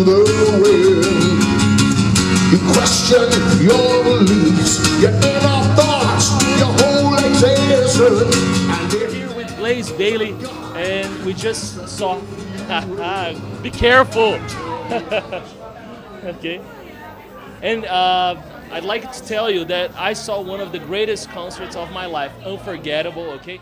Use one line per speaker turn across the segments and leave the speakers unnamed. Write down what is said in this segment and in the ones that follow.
the wind. You question your beliefs, your inner thoughts, your whole existence. And
We're here with Bayley, and we just saw. Be careful. Okay. And I'd like to tell you that I saw one of the greatest concerts of my life, unforgettable. Okay.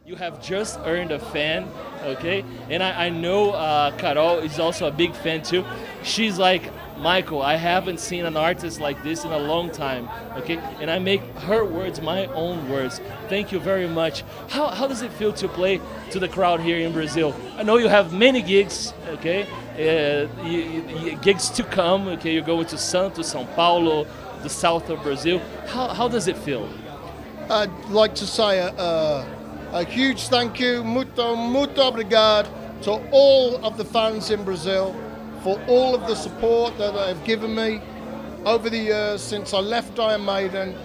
You have just earned a fan, okay? And I know Carol is also a big fan too. She's like, Michael, I haven't seen an artist like this in a long time, okay? And I make her words my own words. Thank you very much. How does it feel to play to the crowd here in Brazil? I know you have many gigs, okay? Gigs to come, okay? You're going to Santos, São Paulo, the south of Brazil. How does it feel?
I'd like to say a huge thank you, muito obrigado, to all of the fans in Brazil for all of the support that they have given me over the years since I left Iron Maiden.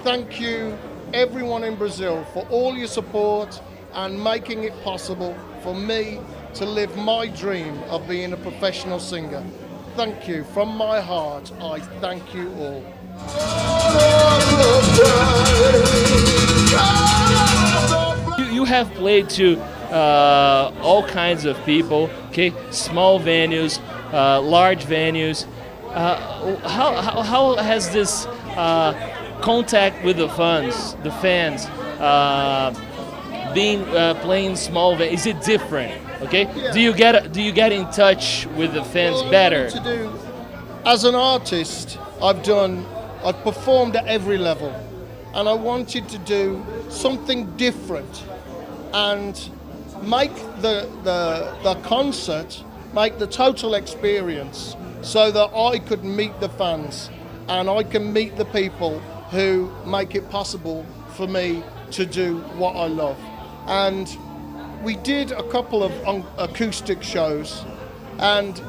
Thank you, everyone in Brazil, for all your support and making it possible for me to live my dream of being a professional singer. Thank you. From my heart, I thank you all.
You have played to all kinds of people, okay? Small venues, large venues. How has this contact with the fans, being playing small venues? Is it different? Okay.
Yeah.
Do you get in touch with the fans better?
As an artist, I've performed at every level, and I wanted to do something different and make the concert, make the total experience, so that I could meet the fans and I can meet the people who make it possible for me to do what I love. And we did a couple of acoustic shows, and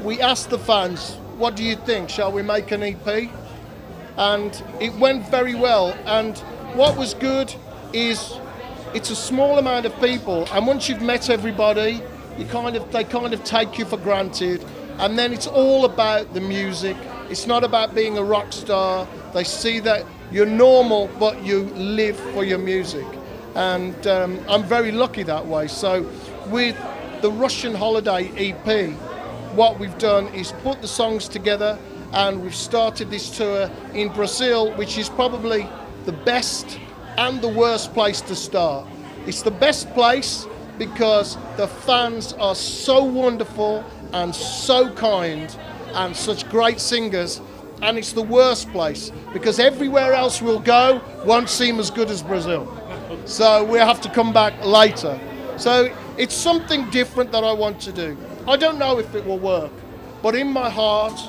we asked the fans, what do you think? Shall we make an EP? And it went very well. And what was good is it's a small amount of people, and once you've met everybody, they kind of take you for granted, and then it's all about the music. It's not about being a rock star. They see that you're normal, but you live for your music, and I'm very lucky that way. So with the Russian Holiday EP, what we've done is put the songs together, and we've started this tour in Brazil, which is probably the best and the worst place to start. It's the best place because the fans are so wonderful and so kind and such great singers, and it's the worst place because everywhere else we'll go won't seem as good as Brazil. So we have to come back later. So it's something different that I want to do. I don't know if it will work, but in my heart,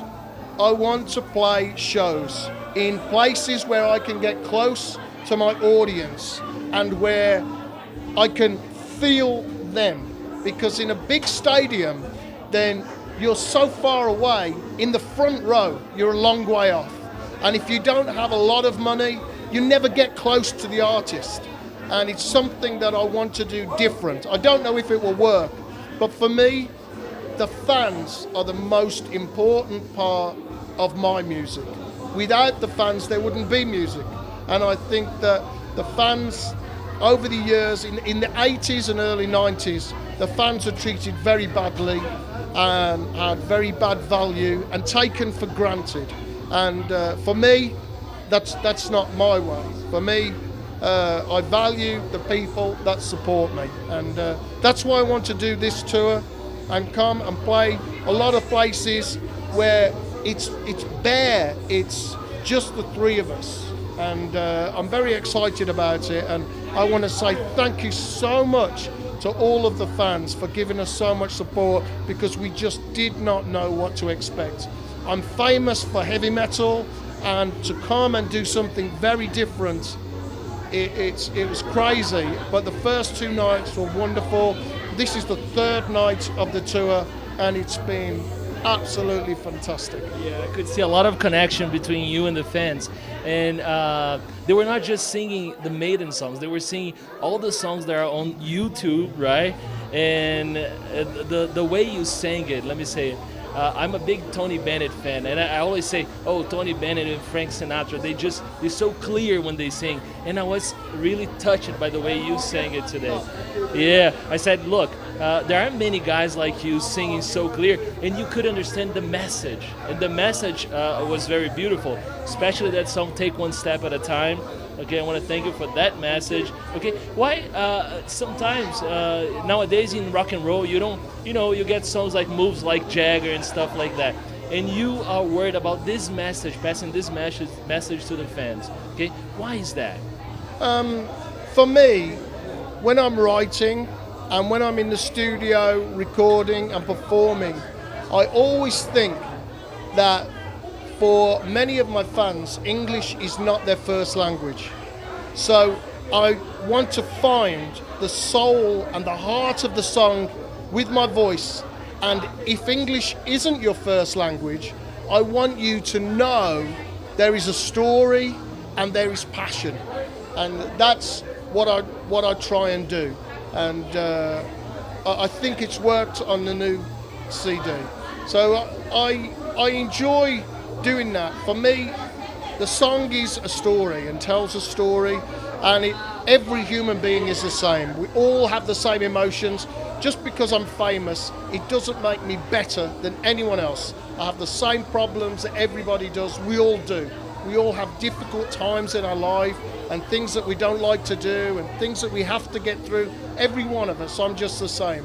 I want to play shows in places where I can get close to my audience and where I can feel them. Because in a big stadium, then you're so far away. In the front row, you're a long way off. And if you don't have a lot of money, you never get close to the artist. And it's something that I want to do different. I don't know if it will work, but for me, the fans are the most important part of my music. Without the fans, there wouldn't be music. And I think that the fans, over the years, in the 80s and early 90s, the fans are treated very badly and had very bad value and taken for granted. And for me, that's not my way. For me, I value the people that support me. And that's why I want to do this tour and come and play a lot of places where it's bare, it's just the three of us. And I'm very excited about it, and I want to say thank you so much to all of the fans for giving us so much support, because we just did not know what to expect. I'm famous for heavy metal, and to come and do something very different, it was crazy, but the first two nights were wonderful. This is the third night of the tour, and it's been absolutely fantastic.
Yeah, I could see a lot of connection between you and the fans. And they were not just singing the Maiden songs, they were singing all the songs that are on YouTube, right? and the way you sang it, let me say it. I'm a big Tony Bennett fan, and I always say, oh, Tony Bennett and Frank Sinatra, they're so clear when they sing. And I was really touched by the way you sang it today. Yeah, I said, look, there aren't many guys like you singing so clear, and you could understand the message. And the message was very beautiful, especially that song, Take One Step at a Time. Okay, I want to thank you for that message. Okay, why sometimes nowadays in rock and roll you don't, you get songs like Moves Like Jagger and stuff like that, and you are worried about this message, passing this message to the fans. Okay, why is that?
For me, when I'm writing and when I'm in the studio recording and performing, I always think that for many of my fans, English is not their first language. So I want to find the soul and the heart of the song with my voice. And if English isn't your first language, I want you to know there is a story and there is passion. And that's what I try and do. And I think it's worked on the new CD. So I enjoy doing that. For me, the song is a story and tells a story, and every human being is the same. We all have the same emotions. Just because I'm famous, it doesn't make me better than anyone else. I have the same problems that everybody does. We all do. We all have difficult times in our life and things that we don't like to do and things that we have to get through. Every one of us, I'm just the same.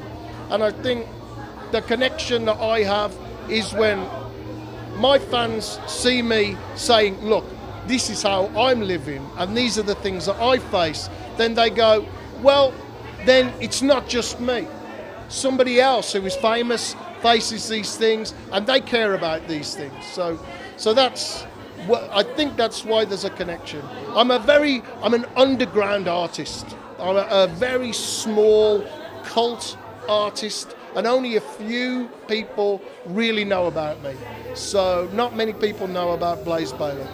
And I think the connection that I have is when my fans see me saying, look, this is how I'm living and these are the things that I face. Then they go, well, then it's not just me. Somebody else who is famous faces these things and they care about these things. So that's what I think, that's why there's a connection. I'm an underground artist. I'm a very small cult artist, and only a few people really know about me. So not many people know about Blaze Bayley.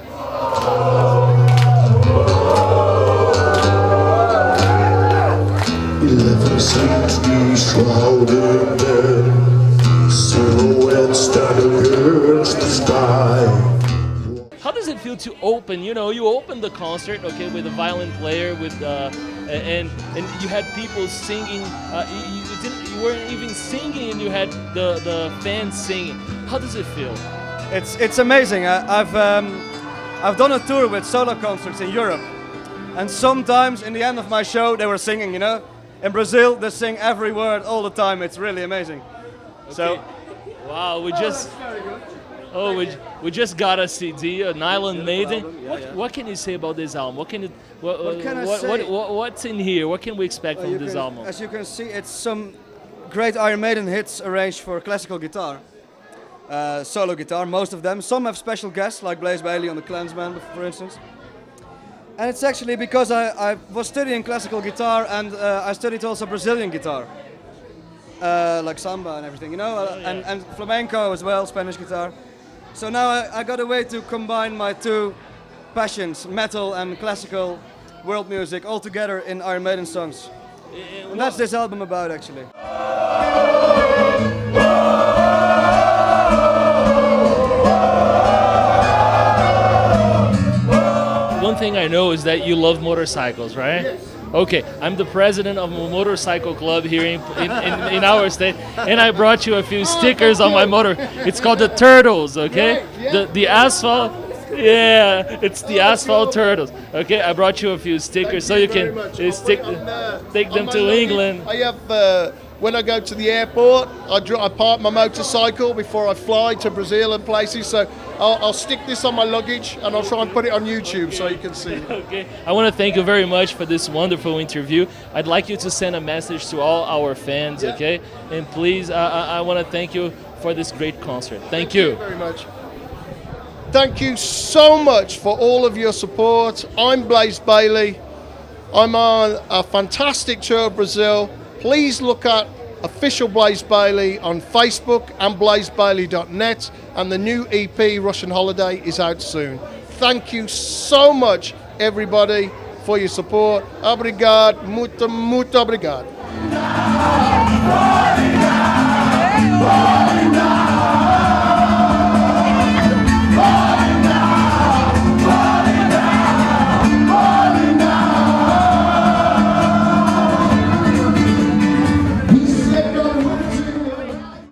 11 cities shrouded in silhouettes that against the sky.
How does it feel to open? You opened the concert, okay, with a violin player, with and you had people singing. You weren't even singing, and you had the fans singing. How does it feel?
It's amazing. I've done a tour with solo concerts in Europe, and sometimes in the end of my show they were singing. In Brazil they sing every word all the time. It's really amazing.
Okay.
So,
wow, we just got a CD, an Island Maiden. What can you say about this album? What can I say? What's in here? What can we expect from this album?
As you can see, it's some great Iron Maiden hits arranged for classical guitar, solo guitar, most of them. Some have special guests, like Blaze Bayley on the Clansman, for instance. And it's actually because I was studying classical guitar, and I studied also Brazilian guitar, like samba and everything, and flamenco as well, Spanish guitar. So now I got a way to combine my two passions, metal and classical world music, all together in Iron Maiden songs. And that's this album about, actually.
One thing I know is that you love motorcycles, right?
Yes.
Okay, I'm the president of a motorcycle club here in our state, and I brought you a few stickers on my motor. It's called the Turtles, okay? The asphalt, yeah, it's the asphalt Turtles. Okay, I brought you a few stickers so you can take them to England.
I have, when I go to the airport, I park my motorcycle before I fly to Brazil and places, so I'll stick this on my luggage and I'll try and put it on YouTube so you can see it.
Okay, I want to thank you very much for this wonderful interview. I'd like you to send a message to all our fans, okay? And please, I want to thank you for this great concert. Thank you
very much. Thank you so much for all of your support. I'm Blaze Bayley. I'm on a fantastic tour of Brazil. Please look at official Blaze Bayley on Facebook and blazebayley.net, and the new EP Russian Holiday is out soon. Thank you so much, everybody, for your support. Obrigado, muito obrigado.